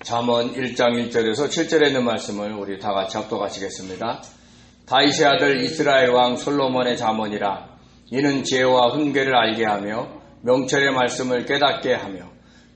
잠언 1장 1절에서 7절에 있는 말씀을 우리 다 같이 합독하시겠습니다. 다윗의 아들 이스라엘 왕 솔로몬의 잠언이라. 이는 지혜와 훈계를 알게 하며 명철의 말씀을 깨닫게 하며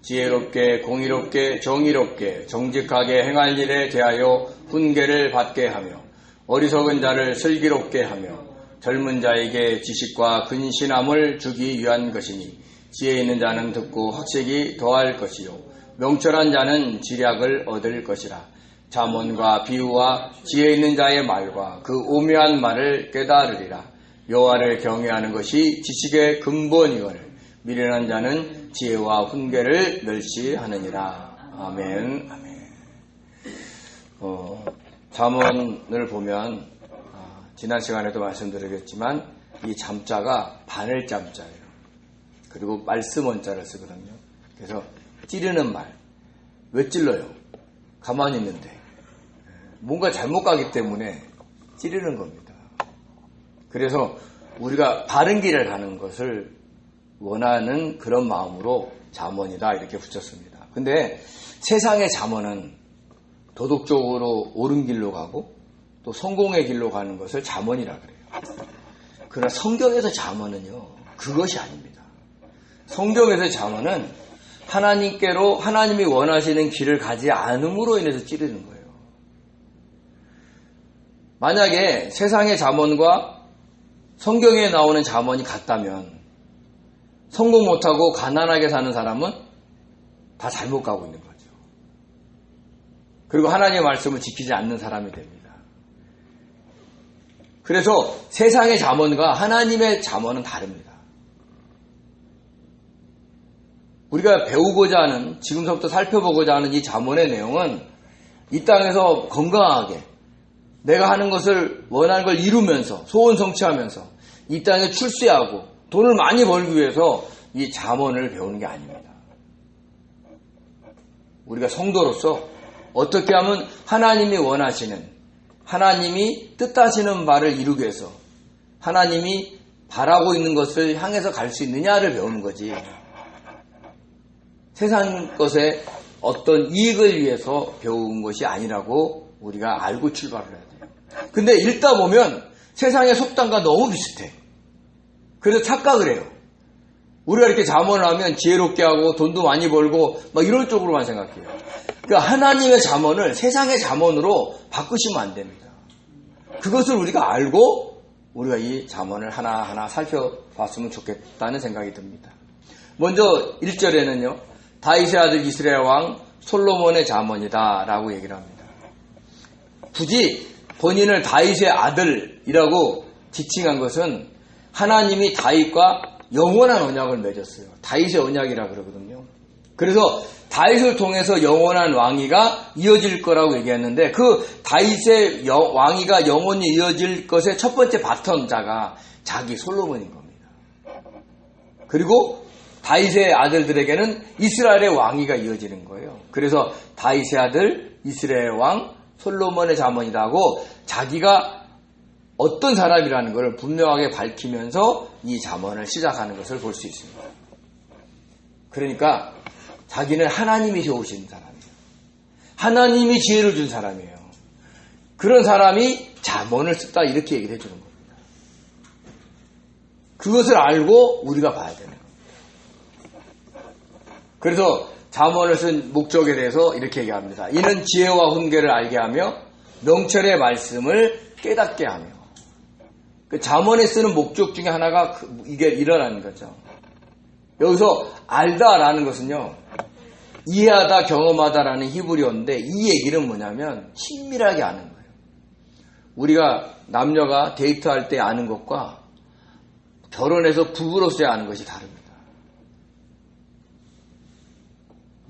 지혜롭게 공의롭게 정의롭게 정직하게 행할 일에 대하여 훈계를 받게 하며 어리석은 자를 슬기롭게 하며 젊은 자에게 지식과 근신함을 주기 위한 것이니 지혜 있는 자는 듣고 학식이 더할 것이요 명철한 자는 지략을 얻을 것이라. 잠언과 비유와 지혜 있는 자의 말과 그 오묘한 말을 깨달으리라. 여호와를 경외하는 것이 지식의 근본이거늘 미련한 자는 지혜와 훈계를 멸시하느니라. 아멘. 잠언을 보면 지난 시간에도 말씀드리겠지만 이 잠자가 바늘 잠자예요. 그리고 말씀 원자를 쓰거든요. 그래서 찌르는 말. 왜 찔러요? 가만히 있는데 뭔가 잘못 가기 때문에 찌르는 겁니다. 그래서 우리가 바른 길을 가는 것을 원하는 그런 마음으로 잠언이다 이렇게 붙였습니다. 근데 세상의 잠언은 도덕적으로 옳은 길로 가고 또 성공의 길로 가는 것을 잠언이라 그래요. 그러나 성경에서 잠언은요 그것이 아닙니다. 성경에서 잠언은 하나님께로 하나님이 원하시는 길을 가지 않음으로 인해서 찌르는 거예요. 만약에 세상의 잠언과 성경에 나오는 잠언이 같다면 성공 못하고 가난하게 사는 사람은 다 잘못 가고 있는 거죠. 그리고 하나님의 말씀을 지키지 않는 사람이 됩니다. 그래서 세상의 잠언과 하나님의 잠언은 다릅니다. 우리가 배우고자 하는, 지금서부터 살펴보고자 하는 이 잠언의 내용은 이 땅에서 건강하게 내가 하는 것을 원하는 걸 이루면서 소원 성취하면서 이 땅에 출세하고 돈을 많이 벌기 위해서 이 잠언을 배우는 게 아닙니다. 우리가 성도로서 어떻게 하면 하나님이 원하시는, 하나님이 뜻하시는 바를 이루기 위해서 하나님이 바라고 있는 것을 향해서 갈 수 있느냐를 배우는 거지. 세상 것에 어떤 이익을 위해서 배운 것이 아니라고 우리가 알고 출발을 해야 돼요. 근데 읽다 보면 세상의 속담과 너무 비슷해. 그래서 착각을 해요. 우리가 이렇게 잠언을 하면 지혜롭게 하고 돈도 많이 벌고 막 이런 쪽으로만 생각해요. 그러니까 하나님의 잠언을 세상의 잠언으로 바꾸시면 안 됩니다. 그것을 우리가 알고 우리가 이 잠언을 하나하나 살펴봤으면 좋겠다는 생각이 듭니다. 먼저 1절에는요. 다윗의 아들 이스라엘 왕 솔로몬의 잠언이다 라고 얘기를 합니다. 굳이 본인을 다윗의 아들이라고 지칭한 것은 하나님이 다윗과 영원한 언약을 맺었어요. 다윗의 언약이라 그러거든요. 그래서 다윗을 통해서 영원한 왕위가 이어질 거라고 얘기했는데 그 다윗의 왕위가 영원히 이어질 것의 첫 번째 바턴자가 자기 솔로몬인 겁니다. 그리고 다윗의 아들들에게는 이스라엘의 왕위가 이어지는 거예요. 그래서 다윗의 아들 이스라엘 왕 솔로몬의 잠언이라고 자기가 어떤 사람이라는 것을 분명하게 밝히면서 이 잠언을 시작하는 것을 볼 수 있습니다. 그러니까 자기는 하나님이 좋으신 사람이에요. 하나님이 지혜를 준 사람이에요. 그런 사람이 잠언을 썼다 이렇게 얘기를 해주는 겁니다. 그것을 알고 우리가 봐야 되는 겁니다. 그래서 잠언을 쓴 목적에 대해서 이렇게 얘기합니다. 이는 지혜와 훈계를 알게 하며 명철의 말씀을 깨닫게 하며. 그 잠언에 쓰는 목적 중에 하나가 이게 일어나는 거죠. 여기서 알다라는 것은요. 이해하다, 경험하다라는 히브리어인데 이 얘기는 뭐냐면 친밀하게 아는 거예요. 우리가 남녀가 데이트할 때 아는 것과 결혼해서 부부로서의 아는 것이 다릅니다.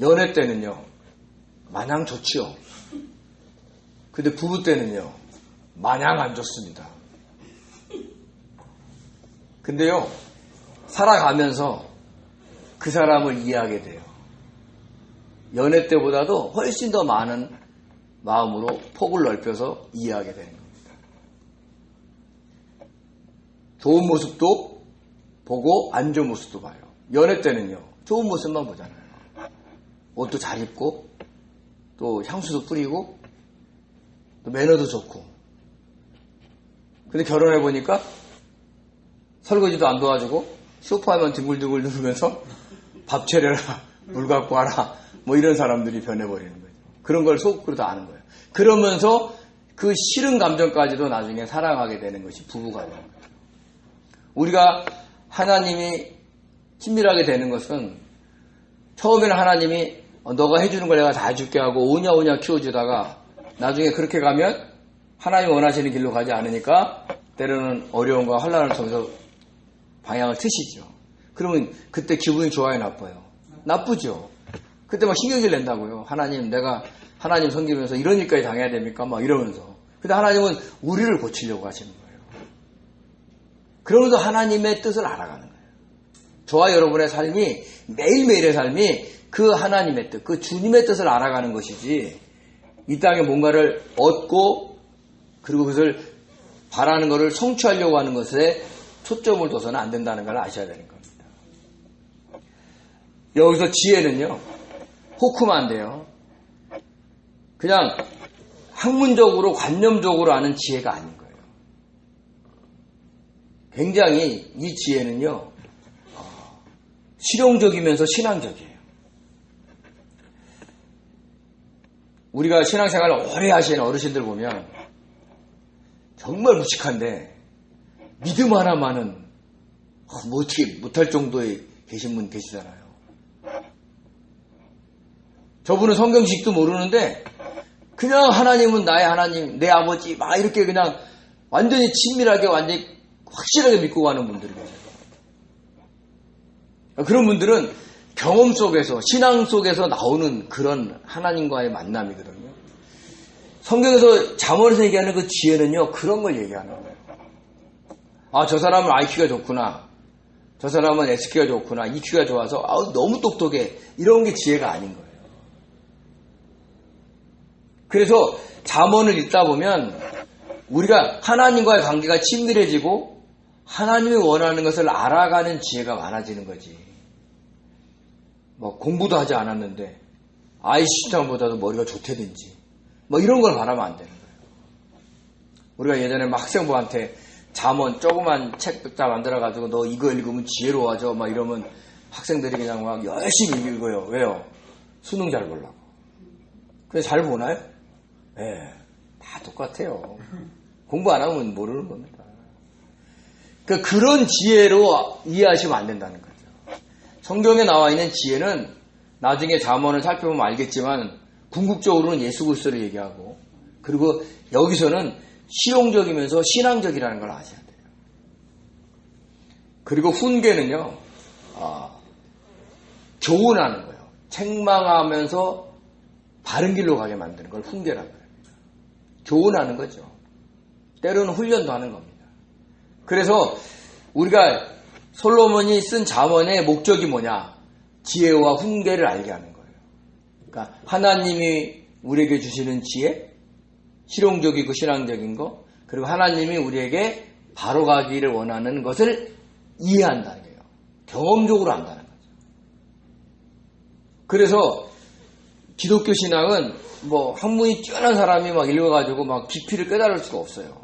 연애 때는요, 마냥 좋지요. 근데 부부 때는요, 마냥 안 좋습니다. 근데요, 살아가면서 그 사람을 이해하게 돼요. 연애 때보다도 훨씬 더 많은 마음으로 폭을 넓혀서 이해하게 되는 겁니다. 좋은 모습도 보고 안 좋은 모습도 봐요. 연애 때는요, 좋은 모습만 보잖아요. 옷도 잘 입고 또 향수도 뿌리고 또 매너도 좋고. 근데 결혼해보니까 설거지도 안 도와주고 소파에만 뒹굴뒹굴 누르면서 밥 차려라, 물 갖고 와라, 뭐 이런 사람들이 변해버리는 거죠. 그런 걸 속으로 다 아는 거예요. 그러면서 그 싫은 감정까지도 나중에 사랑하게 되는 것이 부부가 되는 거예요. 우리가 하나님이 친밀하게 되는 것은 처음에는 하나님이 너가 해주는 걸 내가 다 해줄게 하고 오냐오냐 키워주다가 나중에 그렇게 가면 하나님 원하시는 길로 가지 않으니까 때로는 어려움과 환난을 통해서 방향을 트시죠. 그러면 그때 기분이 좋아요, 나빠요? 나쁘죠. 그때 막 신경질 낸다고요. 하나님, 내가 하나님 섬기면서 이런 일까지 당해야 됩니까? 막 이러면서. 근데 하나님은 우리를 고치려고 하시는 거예요. 그러면서 하나님의 뜻을 알아가는 거예요. 저와 여러분의 삶이, 매일매일의 삶이 그 하나님의 뜻, 그 주님의 뜻을 알아가는 것이지, 이 땅에 뭔가를 얻고, 그리고 그것을 바라는 것을 성취하려고 하는 것에 초점을 둬서는 안 된다는 걸 아셔야 되는 겁니다. 여기서 지혜는요, 호크면 안 돼요. 그냥 학문적으로, 관념적으로 아는 지혜가 아닌 거예요. 굉장히 이 지혜는요, 실용적이면서 신앙적이에요. 우리가 신앙생활을 오래 하시는 어르신들 보면 정말 무식한데 믿음 하나만은 뭐 어떻게 못할 정도에 계신 분 계시잖아요. 저분은 성경식도 모르는데 그냥 하나님은 나의 하나님, 내 아버지 막 이렇게 그냥 완전히 친밀하게 완전히 확실하게 믿고 가는 분들이 계세요. 그런 분들은 경험 속에서, 신앙 속에서 나오는 그런 하나님과의 만남이거든요. 성경에서 잠언에서 얘기하는 그 지혜는요, 그런 걸 얘기하는 거예요. 아, 저 사람은 IQ가 좋구나. 저 사람은 SQ가 좋구나. EQ가 좋아서 너무 똑똑해. 이런 게 지혜가 아닌 거예요. 그래서 잠언을 읽다 보면 우리가 하나님과의 관계가 친밀해지고 하나님이 원하는 것을 알아가는 지혜가 많아지는 거지. 뭐 공부도 하지 않았는데 아이슈타인보다도 머리가 좋다든지 뭐 이런 걸 바라면 안 되는 거예요. 우리가 예전에 막 학생부한테 잠언 조그만 책 다 만들어가지고 너 이거 읽으면 지혜로워져 막 이러면 학생들이 그냥 막 열심히 읽어요. 왜요? 수능 잘 보려고. 그래 잘 보나요? 네, 다 똑같아요. 공부 안 하면 모르는 겁니다. 그러니까 그런 지혜로 이해하시면 안 된다는 거죠. 성경에 나와 있는 지혜는 나중에 잠언을 살펴보면 알겠지만 궁극적으로는 예수 그리스도를 얘기하고 그리고 여기서는 실용적이면서 신앙적이라는 걸 아셔야 돼요. 그리고 훈계는요, 교훈하는 거예요. 책망하면서 바른 길로 가게 만드는 걸 훈계라고 해요. 교훈하는 거죠. 때로는 훈련도 하는 겁니다. 그래서 우리가 솔로몬이 쓴 잠언의 목적이 뭐냐? 지혜와 훈계를 알게 하는 거예요. 그러니까 하나님이 우리에게 주시는 지혜, 실용적이고 신앙적인 거, 그리고 하나님이 우리에게 바로 가기를 원하는 것을 이해한다는 거예요. 경험적으로 안다는 거죠. 그래서 기독교 신앙은 뭐 학문이 뛰어난 사람이 막 읽어가지고 막 깊이를 깨달을 수가 없어요.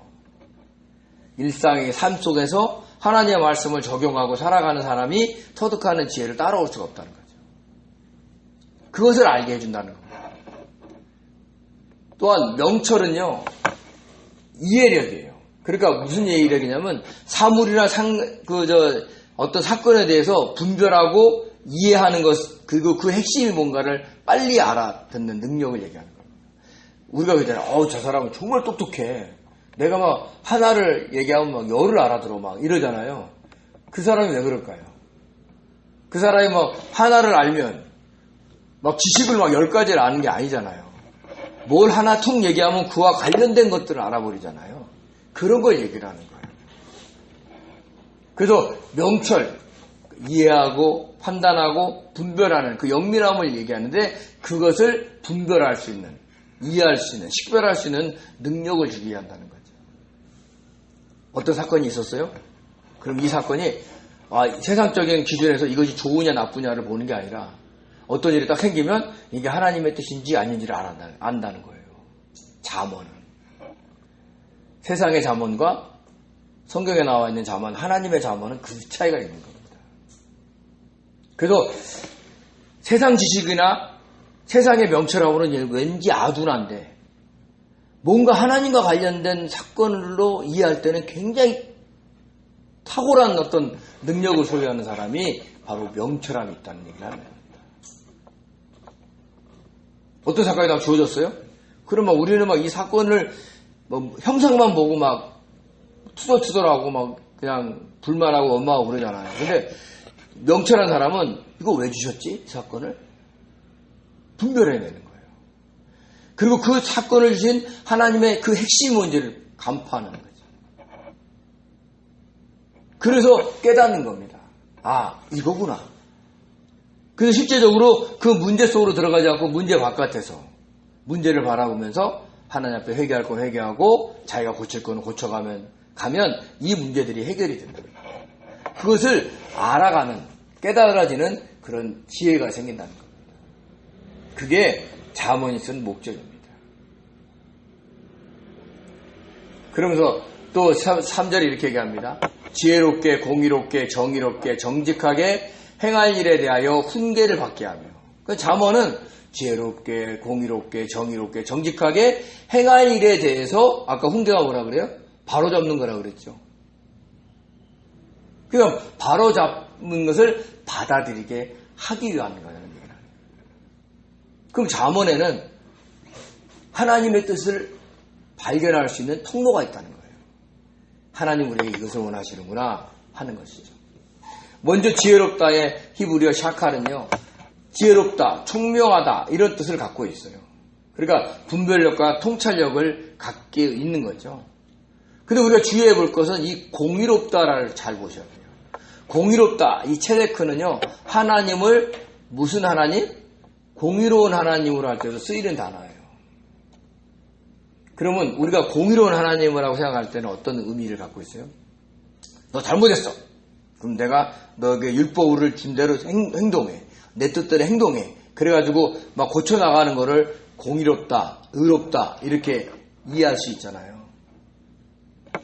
일상의 삶 속에서 하나님의 말씀을 적용하고 살아가는 사람이 터득하는 지혜를 따라올 수가 없다는 거죠. 그것을 알게 해준다는 겁니다. 또한 명철은요, 이해력이에요. 그러니까 무슨 이해력이냐면 사물이나 어떤 사건에 대해서 분별하고 이해하는 것, 그리고 그 핵심이 뭔가를 빨리 알아듣는 능력을 얘기하는 겁니다. 우리가 그러잖아요. 저 사람은 정말 똑똑해. 내가 막 하나를 얘기하면 막 열을 알아들어 막 이러잖아요. 그 사람이 왜 그럴까요? 그 사람이 막 하나를 알면 막 지식을 막 10가지를 아는 게 아니잖아요. 뭘 하나 툭 얘기하면 그와 관련된 것들을 알아버리잖아요. 그런 걸 얘기를 하는 거예요. 그래서 명철, 이해하고 판단하고 분별하는 그 영민함을 얘기하는데 그것을 분별할 수 있는, 이해할 수 있는, 식별할 수 있는 능력을 주기 위한다는 거죠. 어떤 사건이 있었어요? 그럼 이 사건이 세상적인 기준에서 이것이 좋으냐 나쁘냐를 보는 게 아니라 어떤 일이 딱 생기면 이게 하나님의 뜻인지 아닌지를 안다는 거예요. 잠언은. 세상의 잠언과 성경에 나와 있는 잠언, 하나님의 잠언은 그 차이가 있는 겁니다. 그래서 세상 지식이나 세상의 명철하고는 왠지 아둔한데 뭔가 하나님과 관련된 사건으로 이해할 때는 굉장히 탁월한 어떤 능력을 소유하는 사람이 바로 명철함이 있다는 얘기를 합니다. 어떤 사건이 딱 주어졌어요? 그러면 우리는 막 이 사건을 뭐 형상만 보고 막 투덜투덜하고 막 그냥 불만하고 원망하고 그러잖아요. 근데 명철한 사람은 이거 왜 주셨지? 이 사건을 분별해내는 거예요. 그리고 그 사건을 주신 하나님의 그 핵심 문제를 간파하는 거죠. 그래서 깨닫는 겁니다. 아, 이거구나. 그래서 실제적으로 그 문제 속으로 들어가지 않고 문제 바깥에서 문제를 바라보면서 하나님 앞에 회개할 건 회개하고 자기가 고칠 거는 고쳐가면 이 문제들이 해결이 된다. 그것을 알아가는, 깨달아지는 그런 지혜가 생긴다는 겁니다. 그게 잠언이 쓴 목적입니다. 그러면서 또 3절에 이렇게 얘기합니다. 지혜롭게, 공의롭게, 정의롭게, 정직하게 행할 일에 대하여 훈계를 받게 하며. 그 잠언은 지혜롭게, 공의롭게, 정의롭게, 정직하게 행할 일에 대해서 아까 훈계가 뭐라 그래요? 바로 잡는 거라 그랬죠. 그럼 바로 잡는 것을 받아들이게 하기 위한 거라는 얘기를 합니다. 그럼 잠언에는 하나님의 뜻을 발견할 수 있는 통로가 있다는 거예요. 하나님 우리에게 이것을 원하시는구나 하는 것이죠. 먼저 지혜롭다의 히브리어 샤칼은요. 지혜롭다, 총명하다 이런 뜻을 갖고 있어요. 그러니까 분별력과 통찰력을 갖게 있는 거죠. 근데 우리가 주의해 볼 것은 이 공의롭다를 잘 보셔야 돼요. 공의롭다, 이 체데크는요. 하나님을 무슨 하나님? 공의로운 하나님으로 할 때도 쓰이는 단어예요. 그러면 우리가 공의로운 하나님이라고 생각할 때는 어떤 의미를 갖고 있어요? 너 잘못했어. 그럼 내가 너에게 율법을 준 대로 행동해. 내 뜻대로 행동해. 그래가지고 막 고쳐나가는 거를 공의롭다, 의롭다 이렇게 이해할 수 있잖아요.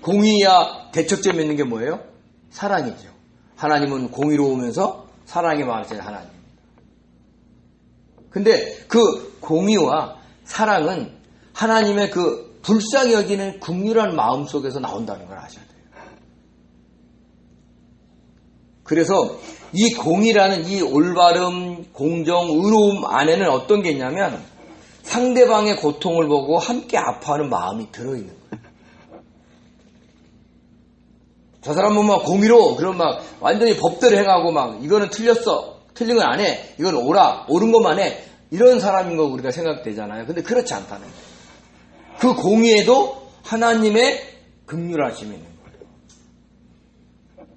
공의와 대척점이 있는 게 뭐예요? 사랑이죠. 하나님은 공의로우면서 사랑이 많으신 하나님입니다. 근데 그 공의와 사랑은 하나님의 그 불쌍히 여기는 긍휼한 마음 속에서 나온다는 걸 아셔야 돼요. 그래서 이 공의라는 이 올바름, 공정, 의로움 안에는 어떤 게 있냐면 상대방의 고통을 보고 함께 아파하는 마음이 들어있는 거예요. 저 사람은 막 공의로, 그럼 막 완전히 법대로 행하고 막 이거는 틀렸어. 틀린 건 안 해. 이건 옳은 것만 해. 이런 사람인 거 우리가 생각되잖아요. 근데 그렇지 않다는 거예요. 그 공의에도 하나님의 긍휼하심이 있는 거예요.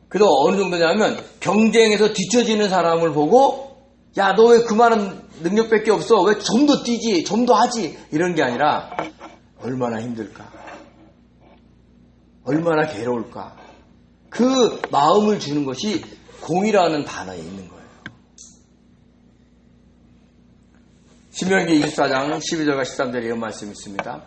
그래서 어느 정도냐면 경쟁에서 뒤처지는 사람을 보고 야, 너 왜 그 많은 능력밖에 없어? 왜 좀 더 뛰지? 좀 더 하지? 이런 게 아니라 얼마나 힘들까? 얼마나 괴로울까? 그 마음을 주는 것이 공의라는 단어에 있는 거예요. 신명기 24장 12절과 13절에 이런 말씀이 있습니다.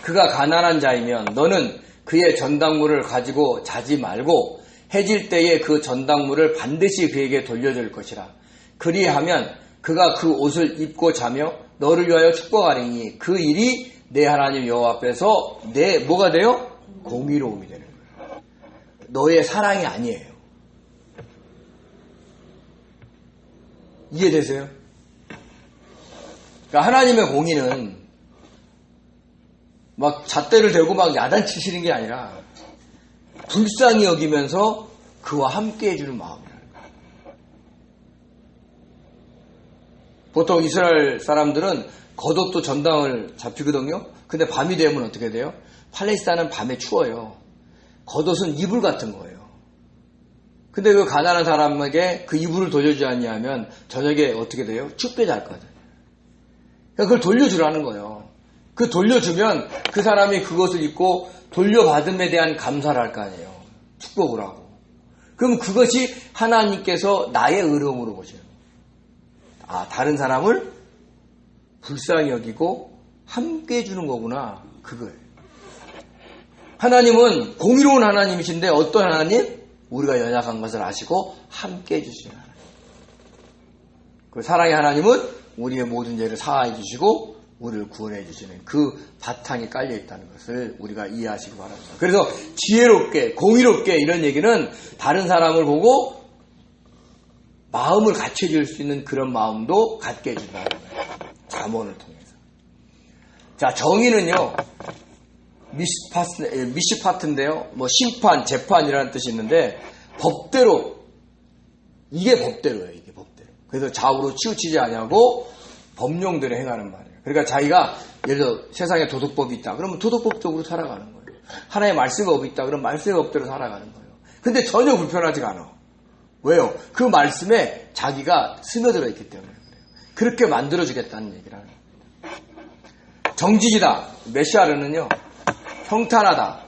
그가 가난한 자이면 너는 그의 전당물을 가지고 자지 말고 해질 때에 그 전당물을 반드시 그에게 돌려줄 것이라. 그리하면 그가 그 옷을 입고 자며 너를 위하여 축복하리니 그 일이 내 하나님 여호와 앞에서 내 뭐가 돼요? 공의로움이 되는 거예요. 너의 사랑이 아니에요. 이해되세요? 그러니까 하나님의 공의는 막 잣대를 대고 막 야단치시는 게 아니라 불쌍히 여기면서 그와 함께 해주는 마음이라는 거예요. 보통 이스라엘 사람들은 겉옷도 전당을 잡히거든요. 근데 밤이 되면 어떻게 돼요? 팔레스타인은 밤에 추워요. 겉옷은 이불 같은 거예요. 근데 그 가난한 사람에게 그 이불을 돌려주지 않냐면 저녁에 어떻게 돼요? 춥게 잘 거거든요. 그러니까 그걸 돌려주라는 거예요. 그 돌려주면 그 사람이 그것을 입고 돌려받음에 대한 감사를 할 거 아니에요. 축복을 하고. 그럼 그것이 하나님께서 나의 의로움으로 보셔요. 다른 사람을 불쌍히 여기고 함께 해주는 거구나. 그거예요. 하나님은 공의로운 하나님이신데 어떤 하나님? 우리가 연약한 것을 아시고 함께 해주시는 하나님. 그 사랑의 하나님은 우리의 모든 죄를 사하해 주시고 우리를 구원해 주시는 그 바탕이 깔려 있다는 것을 우리가 이해하시기 바랍니다. 그래서 지혜롭게, 공의롭게 이런 얘기는 다른 사람을 보고 마음을 같이 해줄 수 있는 그런 마음도 갖게 해준다는 거예요. 잠언을 통해서. 자, 정의는요, 미시파트인데요. 뭐 심판, 재판이라는 뜻이 있는데 법대로, 이게 법대로예요. 이게 법대로. 그래서 좌우로 치우치지 아니하고 법령대로 행하는 말이에요. 그러니까 자기가 예를 들어 세상에 도덕법이 있다. 그러면 도덕법적으로 살아가는 거예요. 하나의 말씀법이 있다. 그러면 말씀의 법대로 살아가는 거예요. 근데 전혀 불편하지가 않아. 왜요? 그 말씀에 자기가 스며들어 있기 때문에 그래요. 그렇게 만들어주겠다는 얘기를 하는 거예요. 정직이다. 메시아르는요. 평탄하다.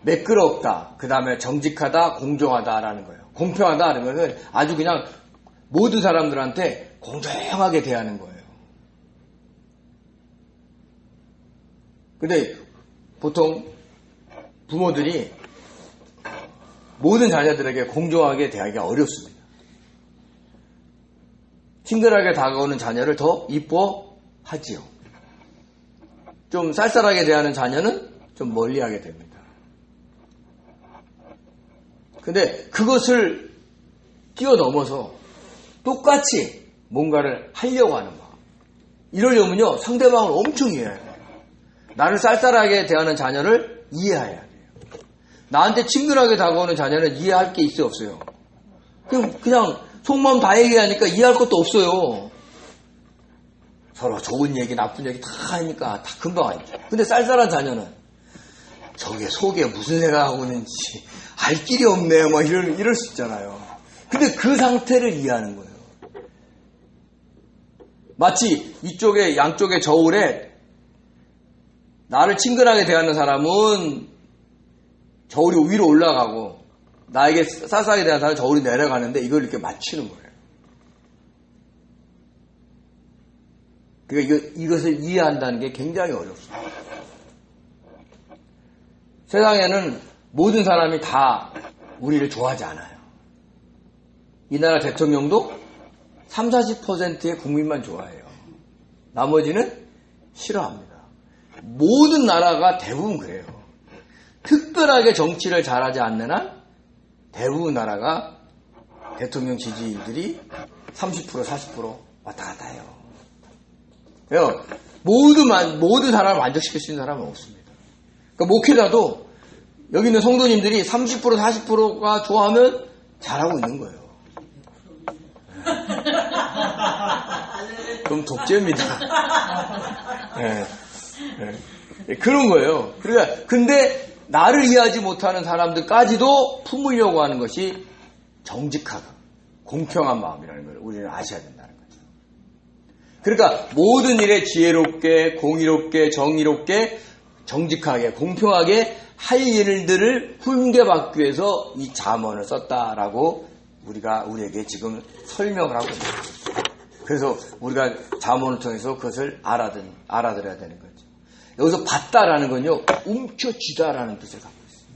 매끄럽다. 그 다음에 정직하다. 공정하다라는 거예요. 공평하다는 것은 아주 그냥 모든 사람들한테 공정하게 대하는 거예요. 근데 보통 부모들이 모든 자녀들에게 공정하게 대하기가 어렵습니다. 친근하게 다가오는 자녀를 더 이뻐하지요. 좀 쌀쌀하게 대하는 자녀는 좀 멀리하게 됩니다. 근데 그것을 뛰어넘어서 똑같이 뭔가를 하려고 하는 마음. 이러려면요, 상대방을 엄청 이해해야 돼요. 나를 쌀쌀하게 대하는 자녀를 이해해야 돼요. 나한테 친근하게 다가오는 자녀는 이해할 게 있어요, 없어요? 그냥 속마음 다 얘기하니까 이해할 것도 없어요. 서로 좋은 얘기, 나쁜 얘기 다 하니까 다 금방 알죠. 근데 쌀쌀한 자녀는 저게 속에 무슨 생각하고 있는지 알 길이 없네, 뭐 이럴 수 있잖아요. 근데 그 상태를 이해하는 거예요. 마치 이쪽에 양쪽의 저울에 나를 친근하게 대하는 사람은 저울이 위로 올라가고 나에게 쌀쌀하게 대하는 사람은 저울이 내려가는데 이걸 이렇게 맞추는 거예요. 그러니까 이것을 이해한다는 게 굉장히 어렵습니다. 세상에는 모든 사람이 다 우리를 좋아하지 않아요. 이 나라 대통령도 30-40%의 국민만 좋아해요. 나머지는 싫어합니다. 모든 나라가 대부분 그래요. 특별하게 정치를 잘하지 않는 한 대부분 나라가 대통령 지지율들이 30%, 40% 왔다 갔다 해요. 왜요? 모든 사람을 만족시킬 수 있는 사람은 없습니다. 그러니까 목회자도 여기 있는 성도님들이 30%, 40%가 좋아하면 잘하고 있는 거예요. 그럼 독재입니다. 네. 네. 그런 거예요. 그러니까 근데 나를 이해하지 못하는 사람들까지도 품으려고 하는 것이 정직하고 공평한 마음이라는 걸 우리는 아셔야 된다는 거죠. 그러니까 모든 일에 지혜롭게, 공의롭게, 정의롭게, 정직하게, 공평하게 할 일들을 훈계받기 위해서 이 잠언을 썼다라고 우리에게 지금 설명을 하고 있습니다. 그래서 우리가 잠언을 통해서 그것을 알아들어야 되는 거죠. 여기서 받다라는 건요, 움켜쥐다라는 뜻을 갖고 있어요.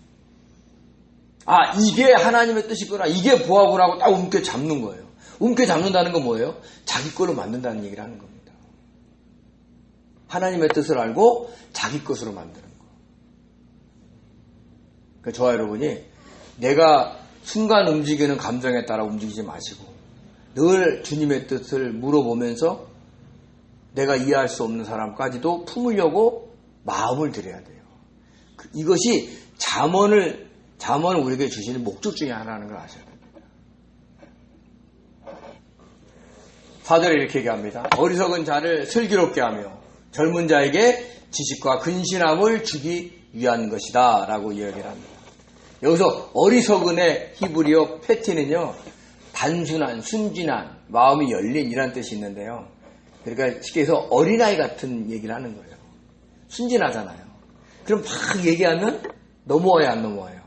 이게 하나님의 뜻이구나, 이게 보아구나 하고 딱 움켜잡는 거예요. 움켜잡는다는 건 뭐예요? 자기 거로 만든다는 얘기를 하는 겁니다. 하나님의 뜻을 알고 자기 것으로 만드는 거. 그러니까 저와 여러분이 내가 순간 움직이는 감정에 따라 움직이지 마시고 늘 주님의 뜻을 물어보면서 내가 이해할 수 없는 사람까지도 품으려고 마음을 들여야 돼요. 이것이 잠언을 우리에게 주시는 목적 중에 하나라는 걸 아셔야 됩니다. 4절에 이렇게 얘기합니다. 어리석은 자를 슬기롭게 하며 젊은 자에게 지식과 근신함을 주기 위한 것이다 라고 이야기를 합니다. 여기서 어리석은의 히브리어 페티는요, 단순한, 순진한, 마음이 열린 이란 뜻이 있는데요. 그러니까 쉽게 해서 어린아이 같은 얘기를 하는 거예요. 순진하잖아요. 그럼 막 얘기하면 넘어와요, 안 넘어와요?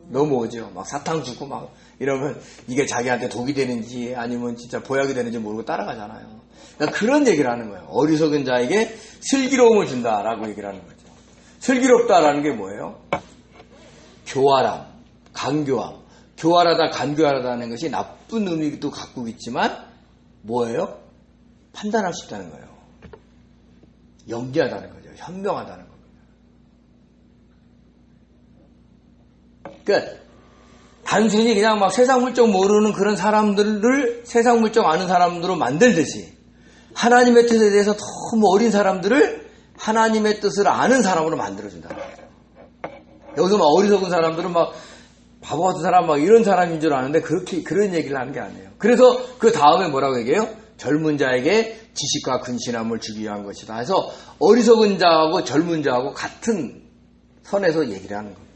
넘어오죠. 막 사탕 주고 막 이러면 이게 자기한테 독이 되는지 아니면 진짜 보약이 되는지 모르고 따라가잖아요. 그러니까 그런 얘기를 하는 거예요. 어리석은 자에게 슬기로움을 준다라고 얘기를 하는 거죠. 슬기롭다라는 게 뭐예요? 교활함, 간교함. 교활하다, 간교하다는 것이 나쁜 의미도 갖고 있지만 뭐예요? 판단할 수 있다는 거예요. 연기하다는 거죠. 현명하다는 겁니다. 그러니까 단순히 그냥 막 세상 물정 모르는 그런 사람들을 세상 물정 아는 사람들로 만들듯이 하나님의 뜻에 대해서 너무 어린 사람들을 하나님의 뜻을 아는 사람으로 만들어준다는 거죠. 여기서 막 어리석은 사람들은 막 바보 같은 사람 막 이런 사람인 줄 아는데 그런 얘기를 하는 게 아니에요. 그래서 그 다음에 뭐라고 얘기해요? 젊은 자에게 지식과 근신함을 주기 위한 것이다 해서 어리석은 자하고 젊은 자하고 같은 선에서 얘기를 하는 겁니다.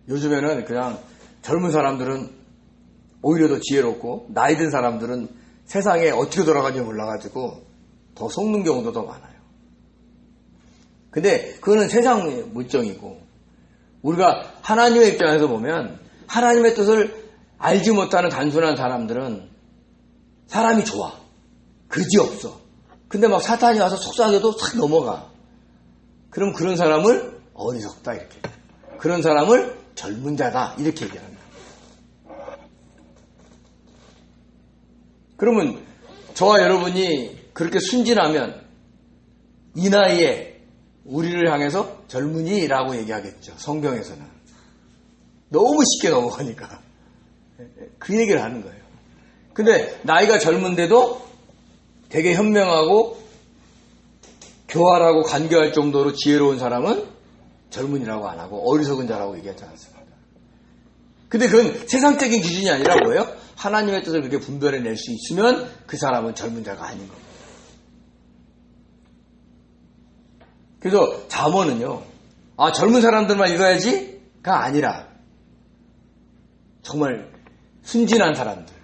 요즘에는 그냥 젊은 사람들은 오히려 더 지혜롭고 나이 든 사람들은 세상에 어떻게 돌아가는지 몰라가지고 더 속는 경우도 더 많아요. 근데 그거는 세상의 물정이고 우리가 하나님의 입장에서 보면 하나님의 뜻을 알지 못하는 단순한 사람들은 사람이 좋아. 그지 없어. 근데 막 사탄이 와서 속삭여도 싹 넘어가. 그럼 그런 사람을 어리석다 이렇게. 그런 사람을 젊은 자다 이렇게 얘기합니다. 그러면 저와 여러분이 그렇게 순진하면 이 나이에 우리를 향해서 젊은이라고 얘기하겠죠. 성경에서는. 너무 쉽게 넘어가니까. 그 얘기를 하는 거예요. 근데 나이가 젊은데도 되게 현명하고 교활하고 간교할 정도로 지혜로운 사람은 젊은이라고 안 하고 어리석은 자라고 얘기하지 않습니다. 근데 그건 세상적인 기준이 아니라 뭐예요? 하나님의 뜻을 그렇게 분별해낼 수 있으면 그 사람은 젊은 자가 아닌 겁니다. 그래서 잠언은요, 젊은 사람들만 읽어야지가 아니라 정말 순진한 사람들.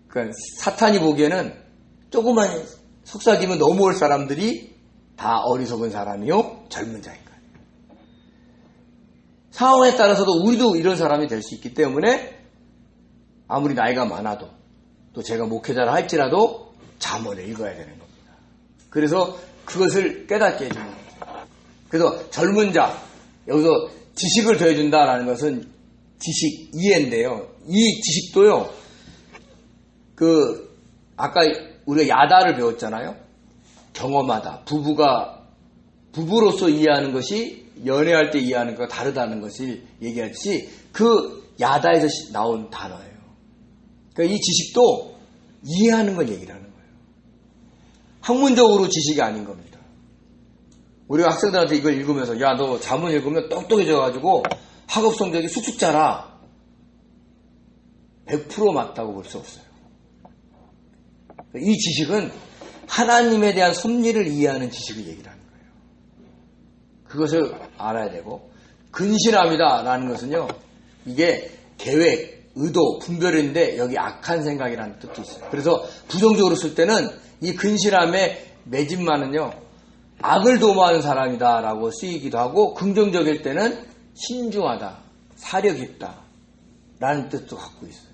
그러니까 사탄이 보기에는 조금만 속삭이면 넘어올 사람들이 다 어리석은 사람이요, 젊은 자인 거예요. 상황에 따라서도 우리도 이런 사람이 될 수 있기 때문에 아무리 나이가 많아도 또 제가 목회자라 할지라도 잠언을 읽어야 되는 겁니다. 그래서 그것을 깨닫게 해주는 거죠. 그래서 젊은 자, 여기서 지식을 더해준다라는 것은 지식 이해인데요. 이 지식도요, 아까 우리가 야다를 배웠잖아요. 경험하다. 부부로서 이해하는 것이 연애할 때 이해하는 것과 다르다는 것을 얘기하듯이 그 야다에서 나온 단어예요. 그러니까 이 지식도 이해하는 걸 얘기를 하는 거예요. 학문적으로 지식이 아닌 겁니다. 우리가 학생들한테 이걸 읽으면서 야, 너 잠언 읽으면 똑똑해져가지고 학업 성적이 쑥쑥 자라. 100% 맞다고 볼 수 없어요. 이 지식은 하나님에 대한 섭리를 이해하는 지식을 얘기를 하는 거예요. 그것을 알아야 되고, 근신함이다라는 것은요, 이게 계획, 의도, 분별인데 여기 악한 생각이라는 뜻도 있어요. 그래서 부정적으로 쓸 때는 이 근신함의 매진만은요, 악을 도모하는 사람이다라고 쓰이기도 하고, 긍정적일 때는 신중하다, 사려 깊다 라는 뜻도 갖고 있어요.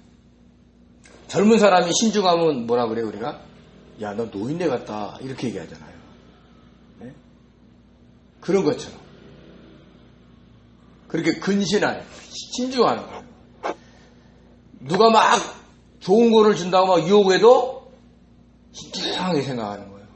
젊은 사람이 신중하면 뭐라 그래요, 우리가? 야, 너 노인네 같다 이렇게 얘기하잖아요. 네? 그런 것처럼 그렇게 근신한, 신중한 거예요. 누가 막 좋은 거를 준다고 막 유혹해도 신중하게 생각하는 거예요.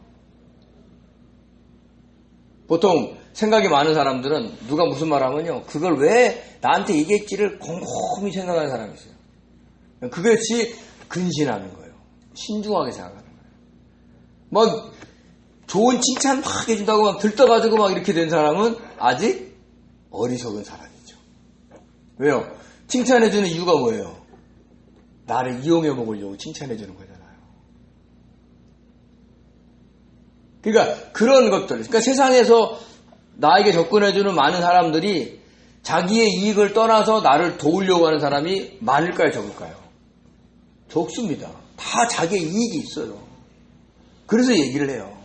보통 생각이 많은 사람들은 누가 무슨 말 하면요, 그걸 왜 나한테 얘기했지를 곰곰이 생각하는 사람이 있어요. 그것이 근신하는 거예요. 신중하게 생각하는 거예요. 막 좋은 칭찬 막 해준다고 막 들떠가지고 막 이렇게 된 사람은 아직 어리석은 사람이죠. 왜요? 칭찬해주는 이유가 뭐예요? 나를 이용해 먹으려고 칭찬해주는 거잖아요. 그러니까 그런 것들, 그러니까 세상에서 나에게 접근해주는 많은 사람들이 자기의 이익을 떠나서 나를 도우려고 하는 사람이 많을까요, 적을까요? 적습니다. 다 자기의 이익이 있어요. 그래서 얘기를 해요.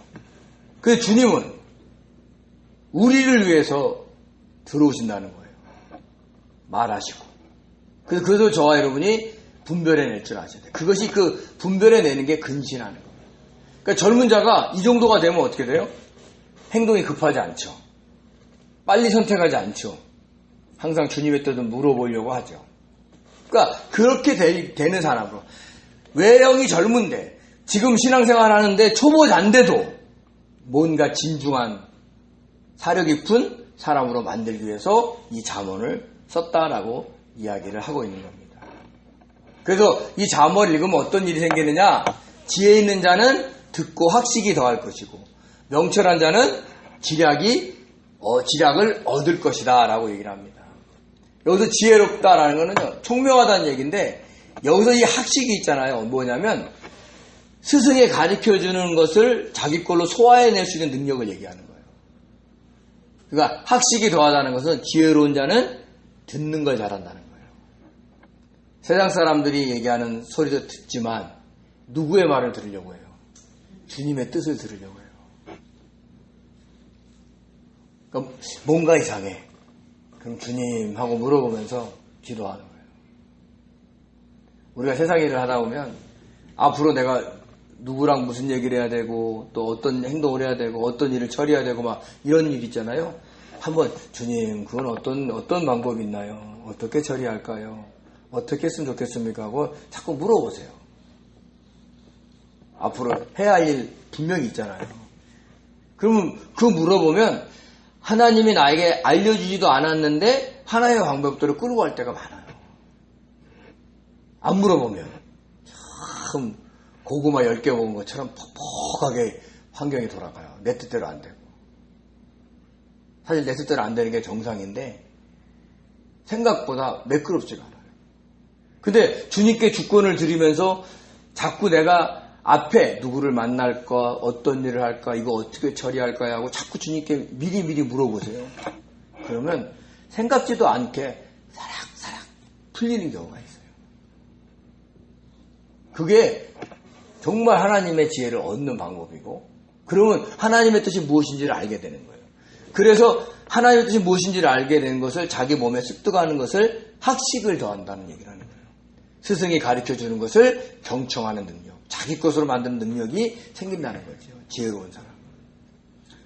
그래서 주님은 우리를 위해서 들어오신다는 거예요. 말하시고. 그래서 저와 여러분이 분별해낼 줄 아셔야 돼요. 그것이 그 분별해내는 게 근신하는 거예요. 그러니까 젊은 자가 이 정도가 되면 어떻게 돼요? 행동이 급하지 않죠. 빨리 선택하지 않죠. 항상 주님의 뜻을 물어보려고 하죠. 그러니까 그렇게 되는 사람으로. 외형이 젊은데 지금 신앙생활 하는데 초보자인데도 뭔가 진중한 사려 깊은 사람으로 만들기 위해서 이 잠언을 썼다라고 이야기를 하고 있는 겁니다. 그래서 이 잠언을 읽으면 어떤 일이 생기느냐? 지혜 있는 자는 듣고 학식이 더할 것이고 명철한 자는 지략을 얻을 것이다 라고 얘기를 합니다. 여기서 지혜롭다라는 거는 총명하다는 얘기인데 여기서 이 학식이 있잖아요. 뭐냐면 스승이 가르쳐주는 것을 자기 걸로 소화해낼 수 있는 능력을 얘기하는 거예요. 그러니까 학식이 더하다는 것은 지혜로운 자는 듣는 걸 잘한다는 거예요. 세상 사람들이 얘기하는 소리도 듣지만 누구의 말을 들으려고 해요? 주님의 뜻을 들으려고 해요. 그러니까 뭔가 이상해. 그럼 주님하고 물어보면서 기도하는 거예요. 우리가 세상 일을 하다 보면 앞으로 내가 누구랑 무슨 얘기를 해야 되고 또 어떤 행동을 해야 되고 어떤 일을 처리해야 되고 막 이런 일 있잖아요. 한번 주님 그건 어떤 방법이 있나요? 어떻게 처리할까요? 어떻게 했으면 좋겠습니까? 하고 자꾸 물어보세요. 앞으로 해야 할 일 분명히 있잖아요. 그러면 그 물어보면 하나님이 나에게 알려주지도 않았는데 하나의 방법들을 끌고 갈 때가 많아요. 안 물어보면 참 고구마 10개 먹은 것처럼 퍽퍽하게 환경이 돌아가요. 내 뜻대로 안 되고. 사실 내 뜻대로 안 되는 게 정상인데 생각보다 매끄럽지가 않아요. 근데 주님께 주권을 드리면서 자꾸 내가 앞에 누구를 만날까, 어떤 일을 할까, 이거 어떻게 처리할까 하고 자꾸 주님께 미리 물어보세요. 그러면 생각지도 않게 사락사락 풀리는 경우가 있어요. 그게 정말 하나님의 지혜를 얻는 방법이고, 그러면 하나님의 뜻이 무엇인지를 알게 되는 거예요. 그래서 하나님의 뜻이 무엇인지를 알게 되는 것을 자기 몸에 습득하는 것을 학식을 더한다는 얘기를 하는 거예요. 스승이 가르쳐주는 것을 경청하는 능력, 자기 것으로 만드는 능력이 생긴다는 거죠. 지혜로운 사람.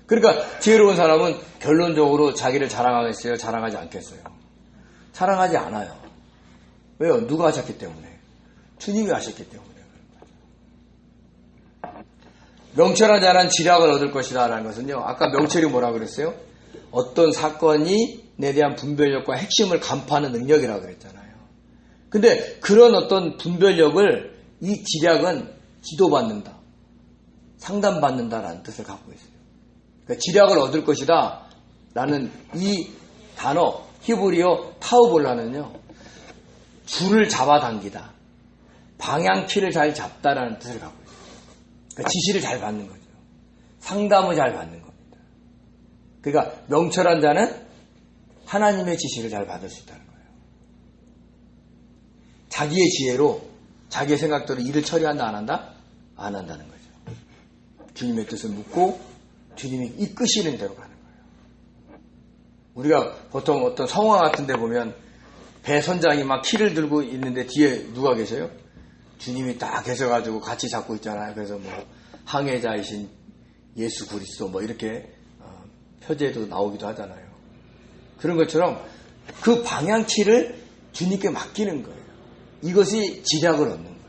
그러니까 지혜로운 사람은 결론적으로 자기를 자랑하겠어요? 자랑하지 않겠어요? 자랑하지 않아요. 왜요? 누가 하셨기 때문에. 주님이 하셨기 때문에. 명철한 자는 지략을 얻을 것이다 라는 것은요, 아까 명철이 뭐라고 그랬어요? 어떤 사건이 내 대한 분별력과 핵심을 간파하는 능력이라고 그랬잖아요. 근데 그런 어떤 분별력을 이 지략은 지도받는다, 상담받는다라는 뜻을 갖고 있어요. 그러니까 지략을 얻을 것이다 라는 이 단어, 히브리어 타우볼라는요, 줄을 잡아당기다, 방향키를 잘 잡다라는 뜻을 갖고 있어요. 그러니까 지시를 잘 받는 거죠. 상담을 잘 받는 겁니다. 그러니까 명철한 자는 하나님의 지시를 잘 받을 수 있다는 거예요. 자기의 지혜로 자기의 생각대로 일을 처리한다 안 한다? 안 한다는 거죠. 주님의 뜻을 묻고 주님이 이끄시는 대로 가는 거예요. 우리가 보통 어떤 성화 같은 데 보면 배 선장이 막 키를 들고 있는데 뒤에 누가 계세요? 주님이 딱 계셔가지고 같이 잡고 있잖아요. 그래서 뭐 항해자이신 예수 그리스도 뭐 이렇게 표제도 나오기도 하잖아요. 그런 것처럼 그 방향키를 주님께 맡기는 거예요. 이것이 지략을 얻는 거예요.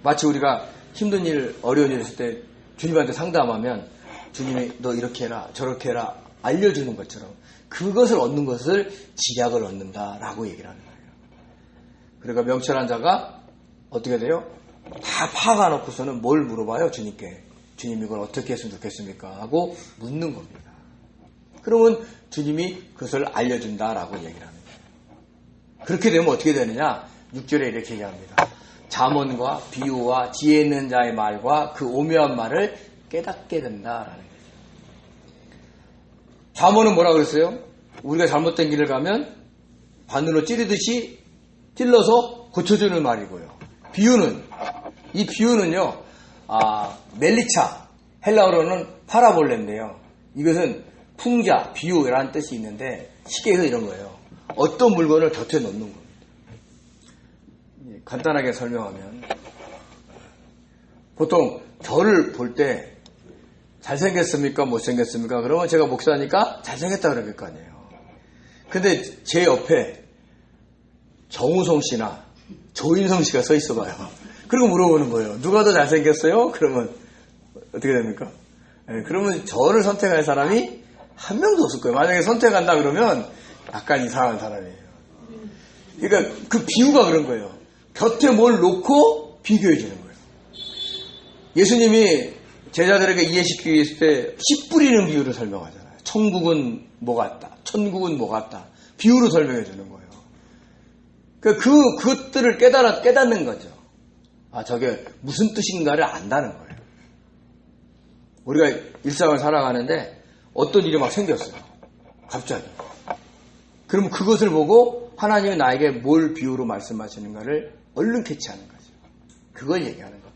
마치 우리가 힘든 일, 어려운 일 있을 때 주님한테 상담하면 주님이 너 이렇게 해라, 저렇게 해라 알려주는 것처럼 그것을 얻는 것을 지략을 얻는다라고 얘기를 하는 거예요. 그러니까 명철한 자가 어떻게 돼요? 다 파악해놓고서는 뭘 물어봐요? 주님께. 주님 이걸 어떻게 했으면 좋겠습니까? 하고 묻는 겁니다. 그러면 주님이 그것을 알려준다라고 얘기를 합니다. 그렇게 되면 어떻게 되느냐? 6절에 이렇게 얘기합니다. 잠언과 비유와 지혜 있는 자의 말과 그 오묘한 말을 깨닫게 된다라는 거죠. 잠언은 뭐라 그랬어요? 우리가 잘못된 길을 가면 바늘로 찌르듯이 찔러서 고쳐주는 말이고요. 이 비유는요, 멜리차, 헬라어로는 파라볼레인데요. 이것은 풍자, 비유라는 뜻이 있는데 쉽게 해서 이런 거예요. 어떤 물건을 곁에 놓는 겁니다. 간단하게 설명하면 보통 저를 볼 때 잘생겼습니까? 못생겼습니까? 그러면 제가 목사니까 잘생겼다 그럴 거 아니에요. 근데 제 옆에 정우성 씨나 조인성 씨가 서 있어 봐요. 그리고 물어보는 거예요. 누가 더 잘생겼어요? 그러면 어떻게 됩니까? 네, 그러면 저를 선택할 사람이 한 명도 없을 거예요. 만약에 선택한다 그러면 약간 이상한 사람이에요. 그러니까 그 비유가 그런 거예요. 곁에 뭘 놓고 비교해 주는 거예요. 예수님이 제자들에게 이해시키기 위해서 때 씨 뿌리는 비유를 설명하잖아요. 천국은 뭐 같다. 천국은 뭐 같다. 비유로 설명해 주는 거예요. 그러니까 그것들을 깨닫는 거죠. 아, 저게 무슨 뜻인가를 안다는 거예요. 우리가 일상을 살아가는데 어떤 일이 막 생겼어요. 갑자기. 그러면 그것을 보고 하나님이 나에게 뭘 비유로 말씀하시는가를 얼른 캐치하는 거죠. 그걸 얘기하는 거예요.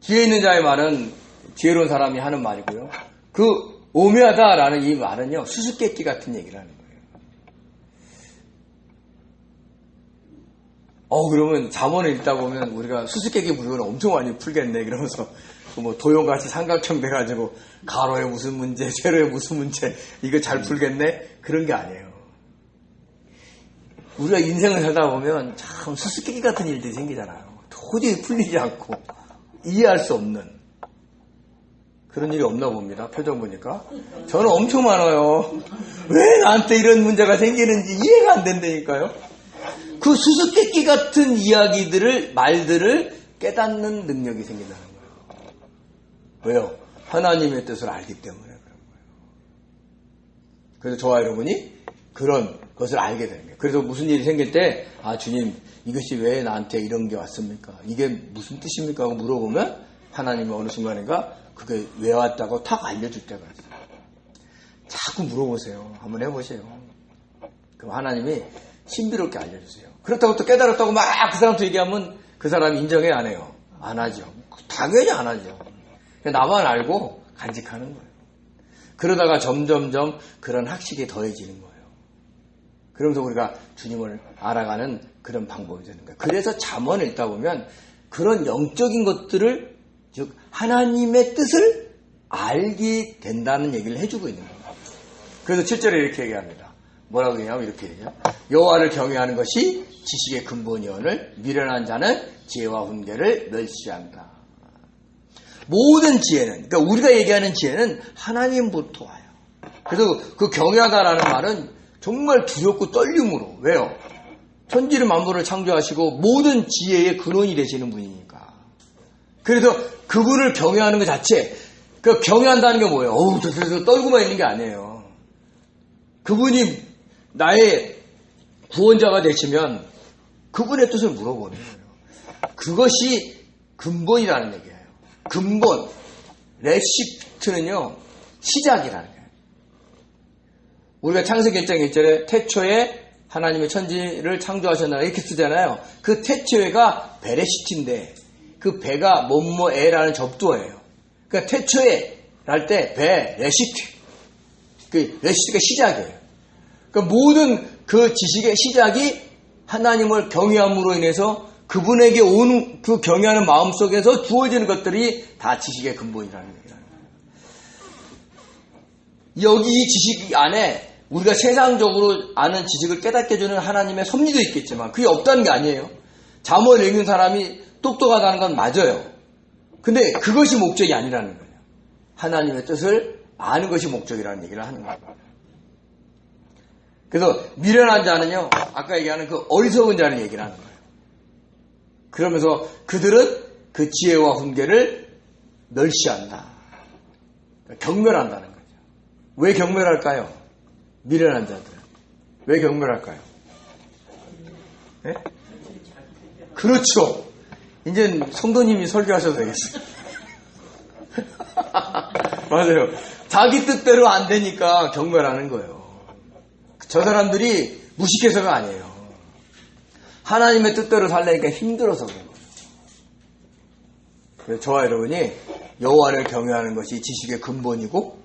뒤에 있는 자의 말은 지혜로운 사람이 하는 말이고요. 그 오묘하다라는 이 말은요. 수수께끼 같은 얘기를 하는 거예요. 그러면 잠언을 읽다 보면 우리가 수수께끼 물건을 엄청 많이 풀겠네. 그러면서 뭐 도형같이 삼각형 돼가지고 가로에 무슨 문제, 세로에 무슨 문제 이거 잘 풀겠네? 그런 게 아니에요. 우리가 인생을 살다 보면 참 수수께끼 같은 일들이 생기잖아요. 도저히 풀리지 않고 이해할 수 없는 그런 일이 없나 봅니다. 표정 보니까. 저는 엄청 많아요. 왜 나한테 이런 문제가 생기는지 이해가 안 된다니까요. 그 수수께끼 같은 이야기들을, 말들을 깨닫는 능력이 생긴다는 거예요. 왜요? 하나님의 뜻을 알기 때문에 그런 거예요. 그래서 저와 여러분이 그런 것을 알게 되는 거예요. 그래서 무슨 일이 생길 때, 아, 주님, 이것이 왜 나한테 이런 게 왔습니까? 이게 무슨 뜻입니까? 하고 물어보면 하나님이 어느 순간인가 그게 왜 왔다고 탁 알려줄 때가 있어요. 자꾸 물어보세요. 한번 해보세요. 그럼 하나님이 신비롭게 알려주세요. 그렇다고 또 깨달았다고 막 그 사람한테 얘기하면 그 사람이 인정해 안 해요? 안 하죠. 당연히 안 하죠. 나만 알고 간직하는 거예요. 그러다가 점점점 그런 학식이 더해지는 거예요. 그러면서 우리가 주님을 알아가는 그런 방법이 되는 거예요. 그래서 잠언을 읽다 보면 그런 영적인 것들을, 즉 하나님의 뜻을 알게 된다는 얘기를 해주고 있는 거예요. 그래서 7절에 이렇게 얘기합니다. 뭐라고 얘기하냐면 이렇게 얘기해요. 여호와를 경외하는 것이 지식의 근본이오늘 미련한 자는 지혜와 훈계를 멸시한다. 모든 지혜는, 그러니까 우리가 얘기하는 지혜는 하나님부터 와요. 그래서 그 경외하다라는 말은 정말 두렵고 떨림으로. 왜요? 천지를 만물을 창조하시고 모든 지혜의 근원이 되시는 분이니까. 그래서 그분을 경외하는 것 자체, 그 경외한다는 게 뭐예요? 그래서 떨고만 있는 게 아니에요. 그분이 나의 구원자가 되시면 그분의 뜻을 물어보는 거예요. 그것이 근본이라는 얘기예요. 근본, 레시프트는요, 시작이라는 거예요. 우리가 창세기 1장 1절에 태초에 하나님의 천지를 창조하셨나 이렇게 쓰잖아요. 그 태초에가 베레시트인데 그 베가 뭐뭐에라는 접두어예요. 그러니까 태초에 할 때 베레시트. 그 레시트가 시작이에요. 그러니까 모든 그 지식의 시작이 하나님을 경외함으로 인해서 그분에게 오는 그 경외하는 마음 속에서 주어지는 것들이 다 지식의 근본이라는 얘기예요. 여기 이 지식 안에 우리가 세상적으로 아는 지식을 깨닫게 해주는 하나님의 섭리도 있겠지만 그게 없다는 게 아니에요. 잠언을 읽는 사람이 똑똑하다는 건 맞아요. 근데 그것이 목적이 아니라는 거예요. 하나님의 뜻을 아는 것이 목적이라는 얘기를 하는 거예요. 그래서 미련한 자는요, 아까 얘기하는 그 어리석은 자를 얘기를 하는 거예요. 그러면서 그들은 그 지혜와 훈계를 멸시한다. 경멸한다는 거죠. 왜 경멸할까요? 미련한 자들은. 왜 경멸할까요? 네? 그렇죠. 이제 성도님이 설교하셔도 되겠어요. 맞아요. 자기 뜻대로 안 되니까 경멸하는 거예요. 저 사람들이 무식해서가 아니에요. 하나님의 뜻대로 살려니까 힘들어서 그런 거예요. 그래서 저와 여러분이 여호와를 경외하는 것이 지식의 근본이고,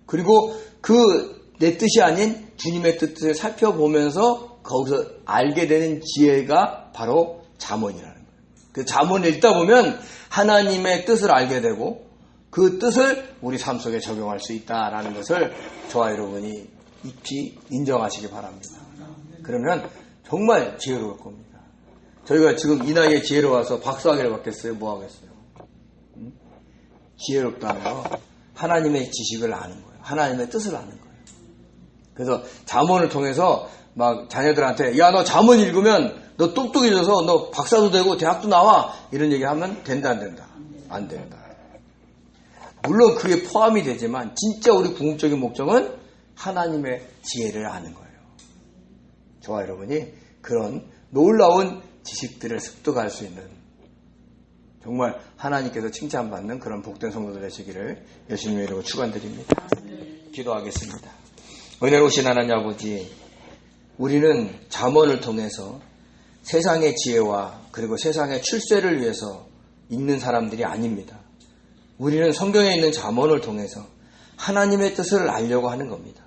그리고 그 내 뜻이 아닌 주님의 뜻을 살펴보면서 거기서 알게 되는 지혜가 바로 잠언이라는 거예요. 그 잠언을 읽다 보면 하나님의 뜻을 알게 되고 그 뜻을 우리 삶 속에 적용할 수 있다라는 것을 저와 여러분이 익히 인정하시기 바랍니다. 그러면 정말 지혜로울 겁니다. 저희가 지금 이 나이에 지혜로워서 박사학위를 받겠어요? 뭐 하겠어요? 지혜롭다는 거 하나님의 지식을 아는 거예요. 하나님의 뜻을 아는 거예요. 그래서 잠언을 통해서 막 자녀들한테 야, 너 잠언 읽으면 너 똑똑해져서 너 박사도 되고 대학도 나와 이런 얘기하면 된다 안 된다? 안 된다. 물론 그게 포함이 되지만 진짜 우리 궁극적인 목적은 하나님의 지혜를 아는 거예요. 저와 여러분이 그런 놀라운 지식들을 습득할 수 있는 정말 하나님께서 칭찬받는 그런 복된 성도들 되시기를 예수님의 이름으로 축원드립니다. 기도하겠습니다. 은혜로우신 하나님 아버지, 우리는 잠언을 통해서 세상의 지혜와 그리고 세상의 출세를 위해서 읽는 사람들이 아닙니다. 우리는 성경에 있는 잠언을 통해서 하나님의 뜻을 알려고 하는 겁니다.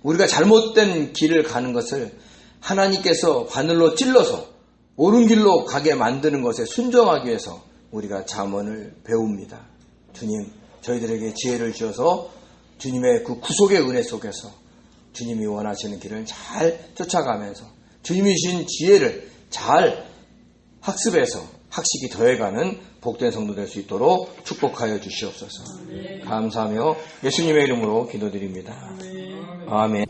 우리가 잘못된 길을 가는 것을 하나님께서 바늘로 찔러서 옳은 길로 가게 만드는 것에 순종하기 위해서 우리가 잠언을 배웁니다. 주님, 저희들에게 지혜를 주셔서 주님의 그 구속의 은혜 속에서 주님이 원하시는 길을 잘 쫓아가면서 주님이 주신 지혜를 잘 학습해서 학식이 더해가는 복된 성도 될 수 있도록 축복하여 주시옵소서. 감사하며 예수님의 이름으로 기도드립니다. 아멘.